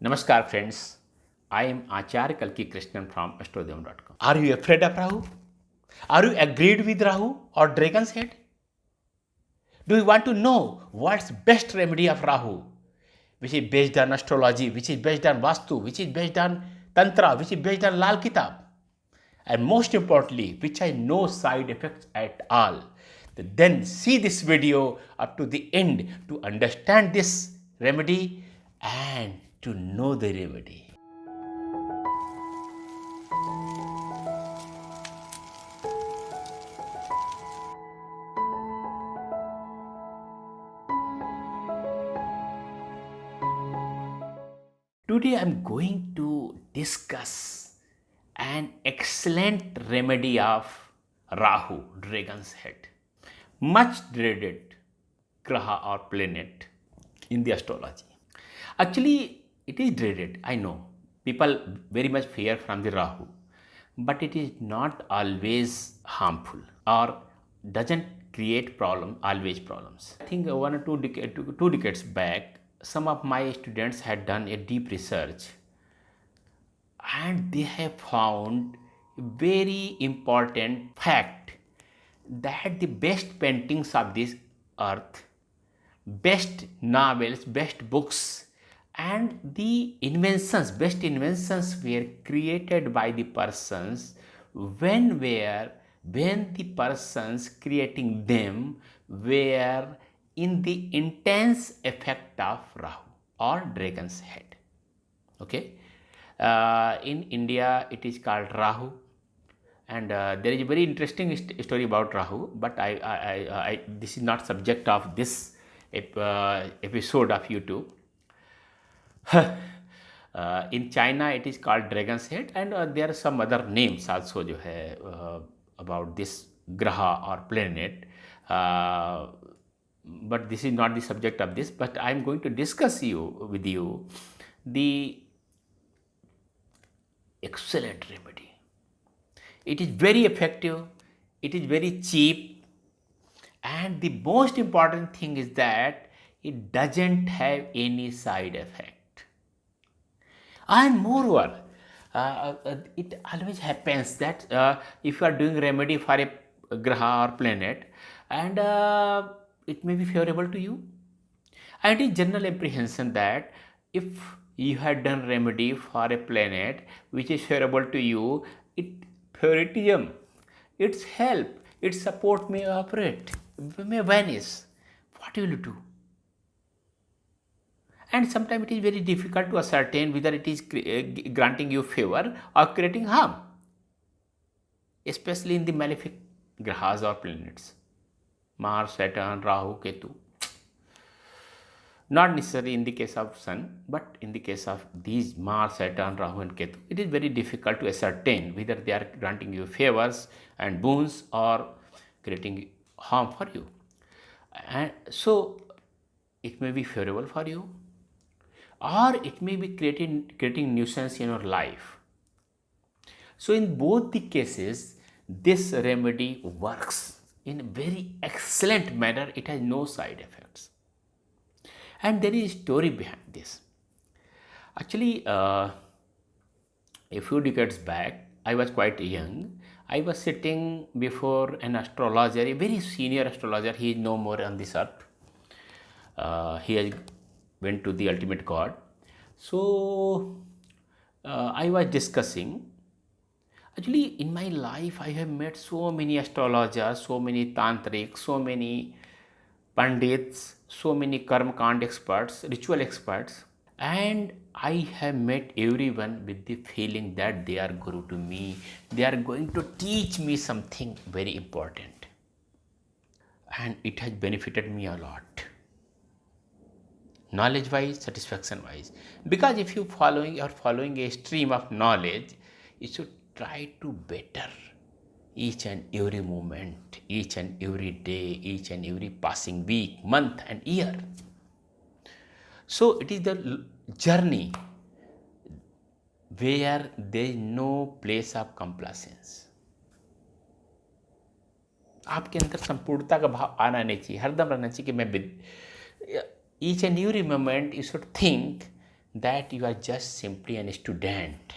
Namaskar friends, I am Acharya Kalki Krishnan from astrodevam.com. Are you afraid of Rahu? Are you agreed with Rahu or dragon's head? Do you want to know what's best remedy of Rahu? Which is based on astrology, which is based on Vastu, which is based on Tantra, which is based on Lal Kitab? And most importantly, which has no side effects at all. Then see this video up to the end to understand this remedy and to know the remedy. Today I am going to discuss an excellent remedy of Rahu, dragon's head, much dreaded graha or planet in the astrology. Actually, it is dreaded, I know. People very much fear from the Rahu, but it is not always harmful or doesn't create always problems. I think 2 decades back, some of my students had done a deep research and they have found a very important fact that the best paintings of this earth, best novels, best books, and the best inventions were created by the persons when the persons creating them were in the intense effect of Rahu or dragon's head. Okay, in India it is called Rahu, and there is a very interesting story about Rahu, but this is not subject of this episode of YouTube. In China it is called dragon's head, and there are some other names also जो है about this graha or planet, but this is not the subject of this. But I am going to discuss with you the excellent remedy. It is very effective, it is very cheap, and the most important thing is that it doesn't have any side effect. And moreover, it always happens that if you are doing remedy for a graha or planet, and it may be favorable to you, and it is general apprehension that if you had done remedy for a planet which is favorable to you, favoritism, its help, its support may evaporate, may vanish. What will you do? And sometimes it is very difficult to ascertain whether it is granting you favor or creating harm, especially in the malefic grahas or planets, Mars, Saturn, Rahu, Ketu. Not necessarily in the case of Sun, but in the case of these Mars, Saturn, Rahu and Ketu, it is very difficult to ascertain whether they are granting you favors and boons or creating harm for you. And so it may be favorable for you, or it may be creating nuisance in your life. So in both the cases, this remedy works in a very excellent manner. It has no side effects. And there is a story behind this. Actually, a few decades back, I was quite young. I was sitting before an astrologer, a very senior astrologer. He is no more on this earth. He has went to the ultimate God. So I was discussing. Actually, in my life, I have met so many astrologers, so many tantrics, so many pandits, so many karma kand experts, ritual experts, and I have met everyone with the feeling that they are guru to me. They are going to teach me something very important, and it has benefited me a lot, knowledge wise, satisfaction wise. Because if you are following a stream of knowledge, you should try to better each and every moment, each and every day, each and every passing week, month and year. So it is the journey where there is no place of complacence. आपके अंदर संपूर्णता का भाव आना नहीं चाहिए, हरदम रहना चाहिए कि मैं each and every moment you should think that you are just simply a student.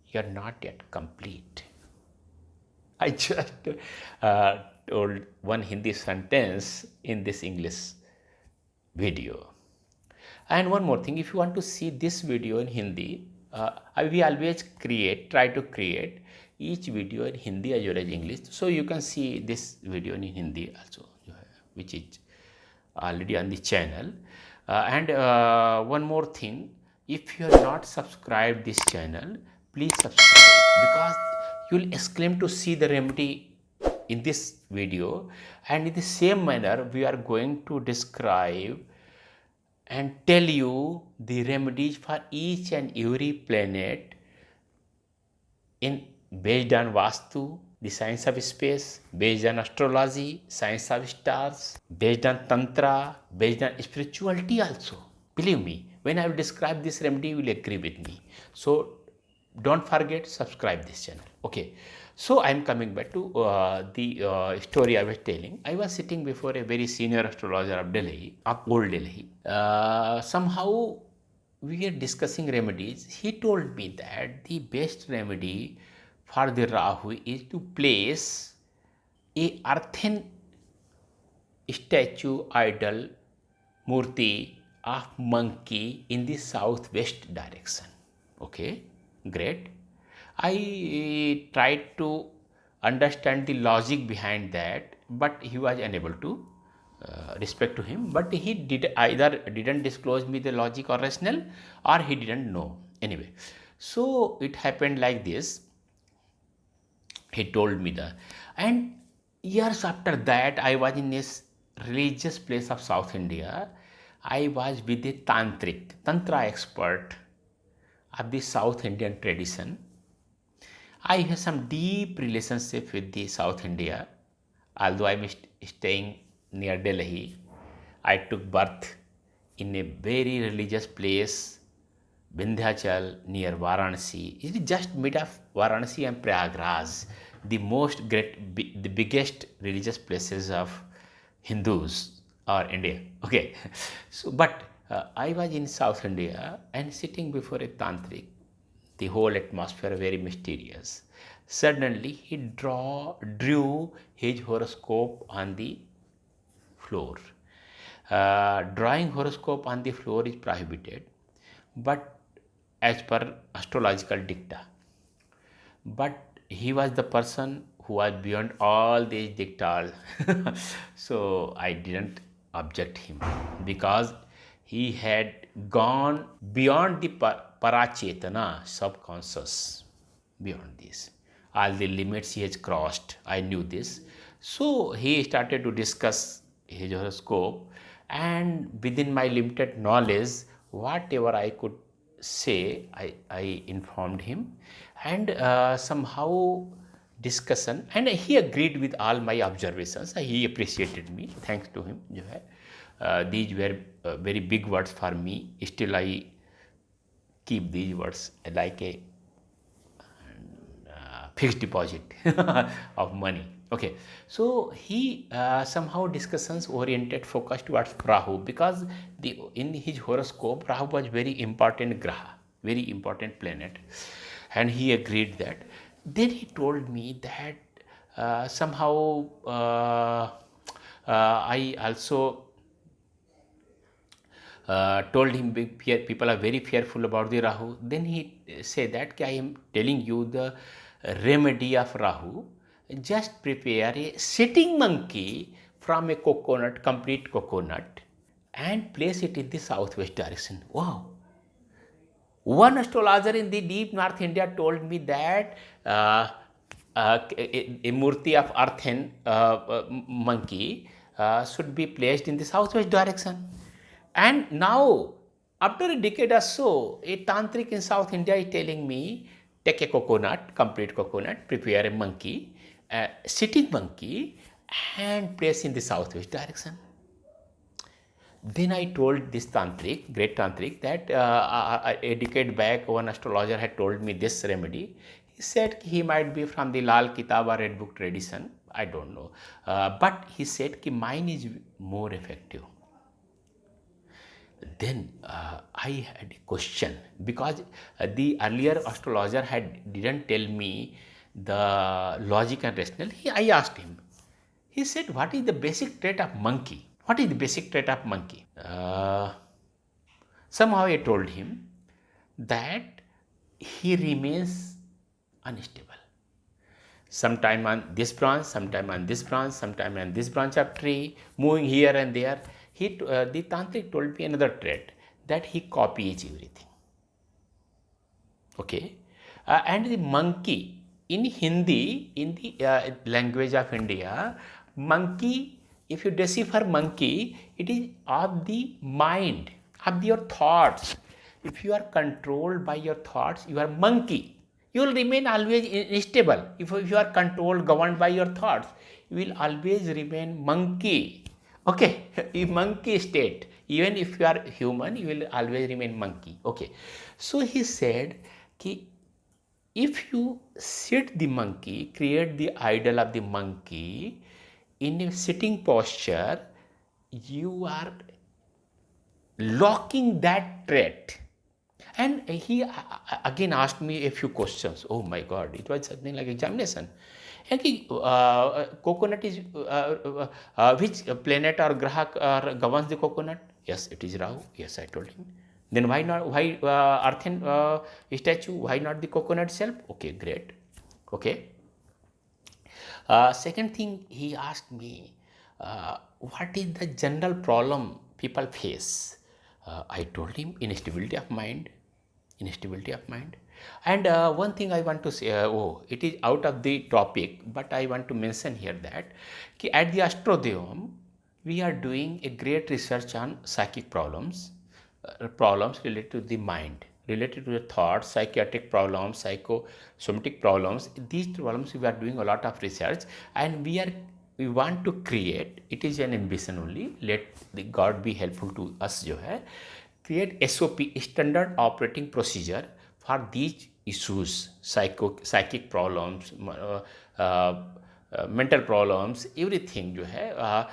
You are not yet complete. I just told one Hindi sentence in this English video. And one more thing, if you want to see this video in Hindi, we always try to create each video in Hindi as well as English. So you can see this video in Hindi also, which is already on the channel. One more thing, if you are not subscribed this channel, please subscribe, because you will exclaim to see the remedy in this video, and in the same manner we are going to describe and tell you the remedies for each and every planet in based on Vastu, the science of space, based on astrology, science of stars, based on Tantra, based on spirituality also. Believe me, when I will describe this remedy, you will agree with me. So don't forget, subscribe this channel. Okay. So I am coming back to the story I was telling. I was sitting before a very senior astrologer of Delhi, of old Delhi. Somehow we were discussing remedies. He told me that the best remedy for the Rahu is to place a earthen statue, idol, murti of monkey in the southwest direction. Okay, great. I tried to understand the logic behind that, but he was unable to. Respect to him, but he didn't disclose me the logic or rationale, or he didn't know. Anyway, so it happened like this. He told me that, and years after that, I was in this religious place of South India. I was with a tantra expert of the South Indian tradition. I have some deep relationship with the South India, although I'm staying near Delhi. I took birth in a very religious place, Vindhyachal, near Varanasi. It is just mid of Varanasi and Prayagraj, the biggest religious places of Hindus or India. Okay, so but I was in South India and sitting before a tantric. The whole atmosphere very mysterious. Suddenly he drew his horoscope on the floor. Drawing horoscope on the floor is prohibited, but as per astrological dicta. But he was the person who was beyond all these dictats. So I didn't object him, because he had gone beyond the parachetana, subconscious, beyond this. All the limits he has crossed, I knew this. So he started to discuss his horoscope, and within my limited knowledge, whatever I could say, I informed him, and somehow discussion, and he agreed with all my observations. He appreciated me, thanks to him. These were very big words for me. Still I keep these words like a fixed deposit of money. Okay, so he somehow discussions oriented focus towards Rahu, because in his horoscope Rahu was very important graha, very important planet, and he agreed that. Then he told me that somehow I also told him people are very fearful about the Rahu. Then he said that I am telling you the remedy of Rahu. Just prepare a sitting monkey from a coconut, complete coconut, and place it in the southwest direction. Wow! One astrologer in the deep North India told me that a murti of earthen monkey should be placed in the southwest direction. And now, after a decade or so, a tantric in South India is telling me, take a coconut, complete coconut, prepare a monkey, sitting monkey, and place in the southwest direction. Then I told this tantric, great tantric, that a decade back one astrologer had told me this remedy. He said he might be from the Lal Kitab or Red Book tradition. I don't know. But he said mine is more effective. Then I had a question, because the earlier astrologer didn't tell me the logic and rationale. I asked him. He said, "What is the basic trait of monkey? What is the basic trait of monkey?" Somehow I told him that he remains unstable. Sometime on this branch, sometime on this branch, sometime on this branch of tree, moving here and there. The tantric told me another trait, that he copies everything. Okay, and the monkey in Hindi, in the language of India, monkey. If you decipher monkey, it is of the mind, of your thoughts. If you are controlled by your thoughts, you are monkey. You will remain always unstable. If you are controlled, governed by your thoughts, you will always remain monkey. Okay, a monkey state. Even if you are human, you will always remain monkey. Okay, so he said, ki, if you sit the monkey, create the idol of the monkey in a sitting posture, you are locking that trait. And he again asked me a few questions. Oh my God, it was something like examination. Coconut is which planet or graha governs the coconut? Yes, it is Rahu. Yes, I told him. Then why not? Why earthen statue? Why not the coconut itself? Okay, great. Okay. Second thing, he asked me, what is the general problem people face? I told him, instability of mind. Instability of mind. And one thing I want to say, it is out of the topic, but I want to mention here that at the Astrodeum, we are doing a great research on psychic problems, problems related to the mind, related to the thoughts, psychiatric problems, psychosomatic problems. These problems we are doing a lot of research, and we want to create. It is an ambition only. Let the God be helpful to us. जो है, create SOP, standard operating procedure for these issues, psychic problems, mental problems, everything जो है,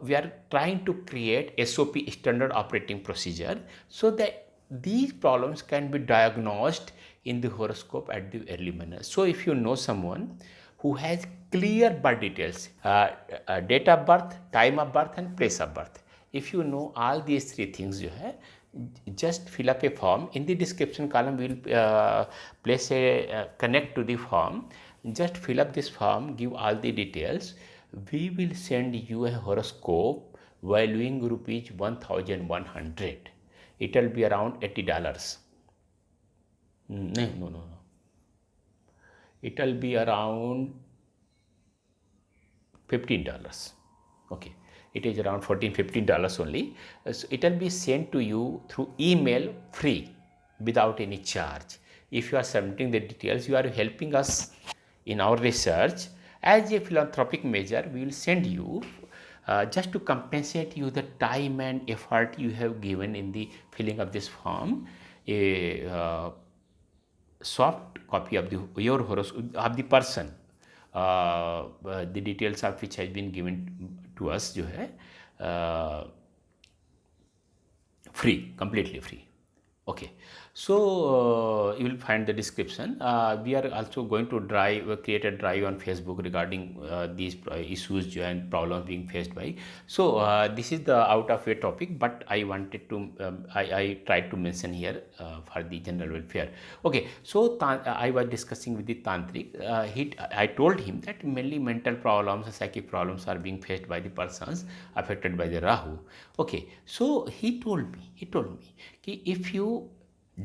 we are trying to create SOP, standard operating procedure, so that these problems can be diagnosed in the horoscope at the early manner. So if you know someone who has clear birth details, date of birth, time of birth and place of birth, if you know all these three things, जो है, just fill up a form. In the description column, we will place a connect to the form. Just fill up this form, give all the details. We will send you a horoscope valuing rupees 1,100. It will be around $80. No. It will be around $15. Okay. It is around $14-15 only. So it will be sent to you through email, free, without any charge. If you are submitting the details, you are helping us in our research. As a philanthropic measure, we will send you, just to compensate you the time and effort you have given in the filling of this form, a soft copy of your horoscope of the person, the details of which has been given to us, जो है, free, completely free. Okay, so you will find the description. We are also going to create a drive on Facebook regarding these issues and problems being faced by. So this is the out of way topic, but I wanted to, I tried to mention here for the general welfare. Okay, so I was discussing with the tantric. I told him that mainly mental problems and psychic problems are being faced by the persons affected by the Rahu. Okay, so he told me, कि if you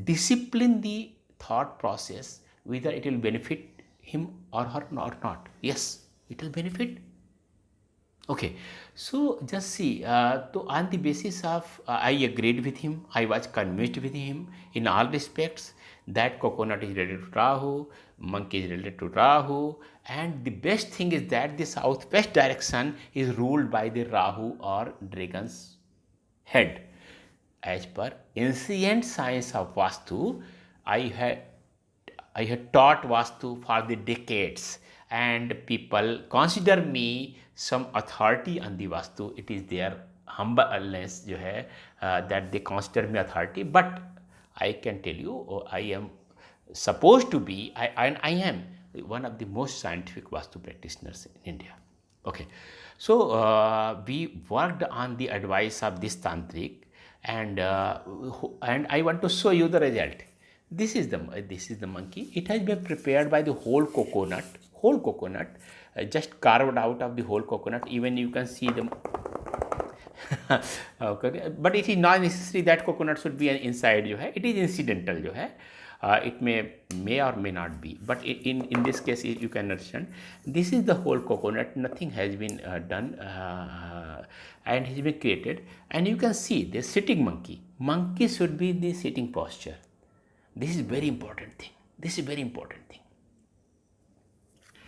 discipline the thought process, whether it will benefit him or her or not. Yes, it will benefit. Okay, so just see, so on the basis of, I agreed with him, I was convinced with him in all respects that coconut is related to Rahu, monkey is related to Rahu, and the best thing is that the southwest direction is ruled by the Rahu or dragon's head. As per ancient science of Vastu, I had taught Vastu for the decades, and people consider me some authority on the Vastu. It is there humbleness जो है that they consider me authority, but I can tell you I am supposed to be, I am one of the most scientific Vastu practitioners in India. Okay, so we worked on the advice of this tantric, and I want to show you the result. This is the monkey. It has been prepared by the whole coconut, just carved out of the whole coconut. Even you can see the okay, but it is not necessary that coconut should be inside जो है, it is incidental जो है, it may or may not be, but in this case you can understand this is the whole coconut, nothing has been done and has been created, and you can see the sitting monkey should be in the sitting posture. This is very important thing.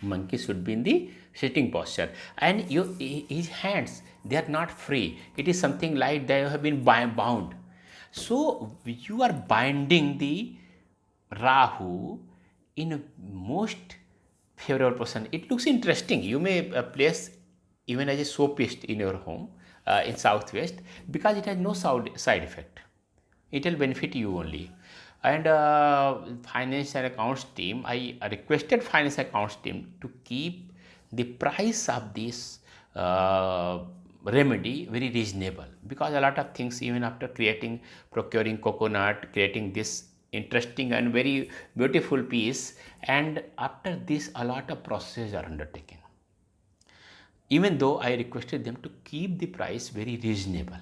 Monkey should be in the sitting posture, and his hands, they are not free. It is something like they have been bound. So you are binding the Rahu in a most favorable position. It looks interesting. You may place even as a soapist in your home in Southwest, because it has no side effect. It will benefit you only. And finance and accounts team, I requested finance accounts team to keep the price of this remedy very reasonable, because a lot of things, even after procuring coconut, creating this interesting and very beautiful piece, and after this a lot of processes are undertaken. Even though I requested them to keep the price very reasonable,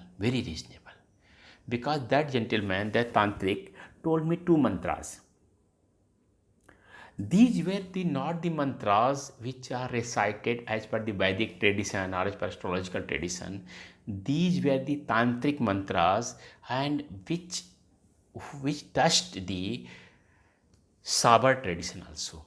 because that gentleman, that tantric, told me 2 mantras. These were not the mantras which are recited as per the Vedic tradition or as per astrological tradition. These were the tantric mantras, and which touched the Sabar tradition also.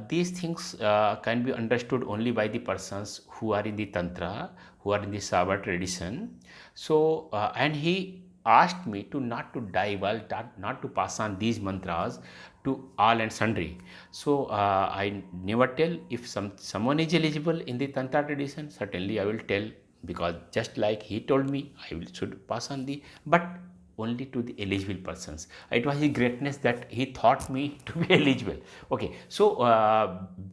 These things can be understood only by the persons who are in the Tantra, who are in the Sabar tradition. So, and he asked me to not to divulge, not to pass on these mantras to all and sundry. So, I never tell. If someone is eligible in the Tantra tradition, certainly I will tell, because just like he told me, should pass on but only to the eligible persons. It was his greatness that he thought me to be eligible. Okay, so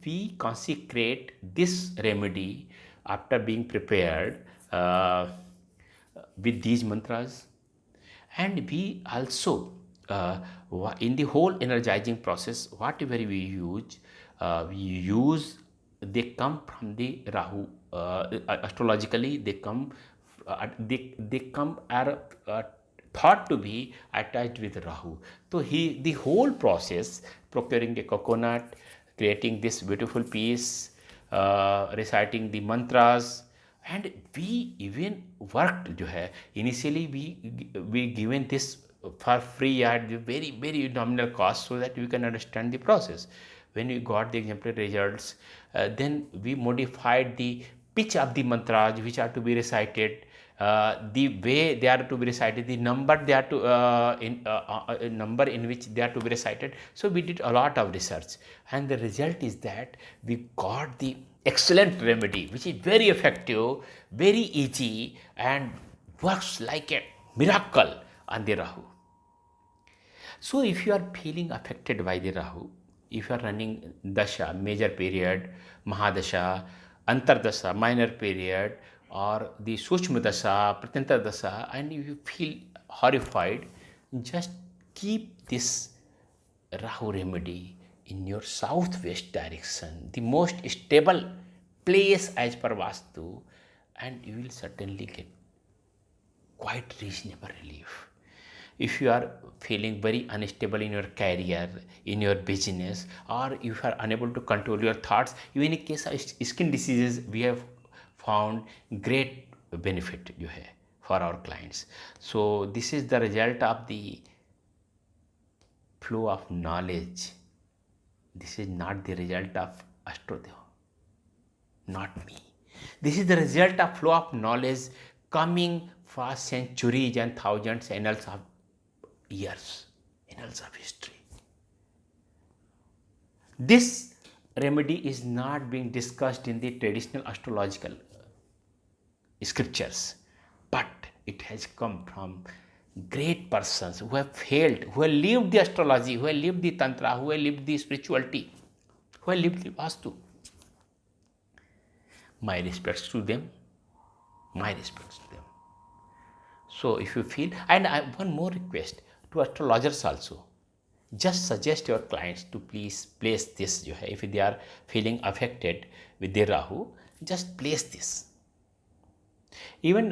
we consecrate this remedy after being prepared with these mantras, and we also in the whole energizing process, whatever we use, they come from the Rahu. Astrologically, they come are thought to be attached with Rahu. So the whole process, procuring a coconut, creating this beautiful piece, reciting the mantras, and we even worked जो है, initially we given this for free at very nominal cost, so that we can understand the process. When we got the exemplary results, then we modified the pitch of the mantras which are to be recited, the way they are to be recited, the number they are to number in which they are to be recited. So we did a lot of research, and the result is that we got the excellent remedy, which is very effective, very easy, and works like a miracle on the Rahu. So if you are feeling affected by the Rahu, if you are running Dasha, major period, Mahadasha, Antardasha, minor period, or the Sushma Dasha, Pratyanta Dasha, and if you feel horrified, just keep this Rahu remedy in your southwest direction, the most stable place as per Vastu, and you will certainly get quite reasonable relief. If you are feeling very unstable in your career, in your business, or if you are unable to control your thoughts, even in case of skin diseases, we have found great benefit for our clients. So this is the result of the flow of knowledge. This is not the result of Astrodeva, not me. This is the result of flow of knowledge coming for centuries and thousands, annals of years, annals of history. This remedy is not being discussed in the traditional astrological scriptures. but it has come from great persons who have failed, who have lived the astrology, who have lived the tantra, who have lived the spirituality, who have lived the vastu. My respects to them. My respects to them. So if you feel, and one more request to astrologers also, just suggest your clients to please place this. If they are feeling affected with their Rahu, just place this. Even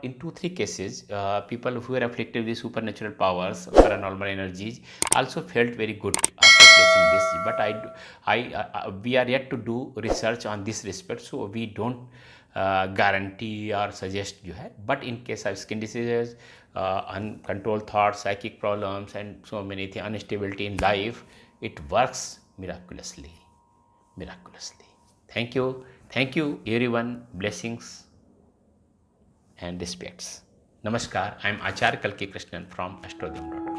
in 2-3 cases, people who were afflicted with supernatural powers, paranormal energies, also felt very good after placing this. But we are yet to do research on this respect, so we don't guarantee or suggest. But in case of skin diseases, uncontrolled thoughts, psychic problems, and so many things, instability in life, it works miraculously. Miraculously. Thank you, everyone. Blessings and respects. Namaskar. I am Acharya Kalki Krishnan from Astrodhyam.com.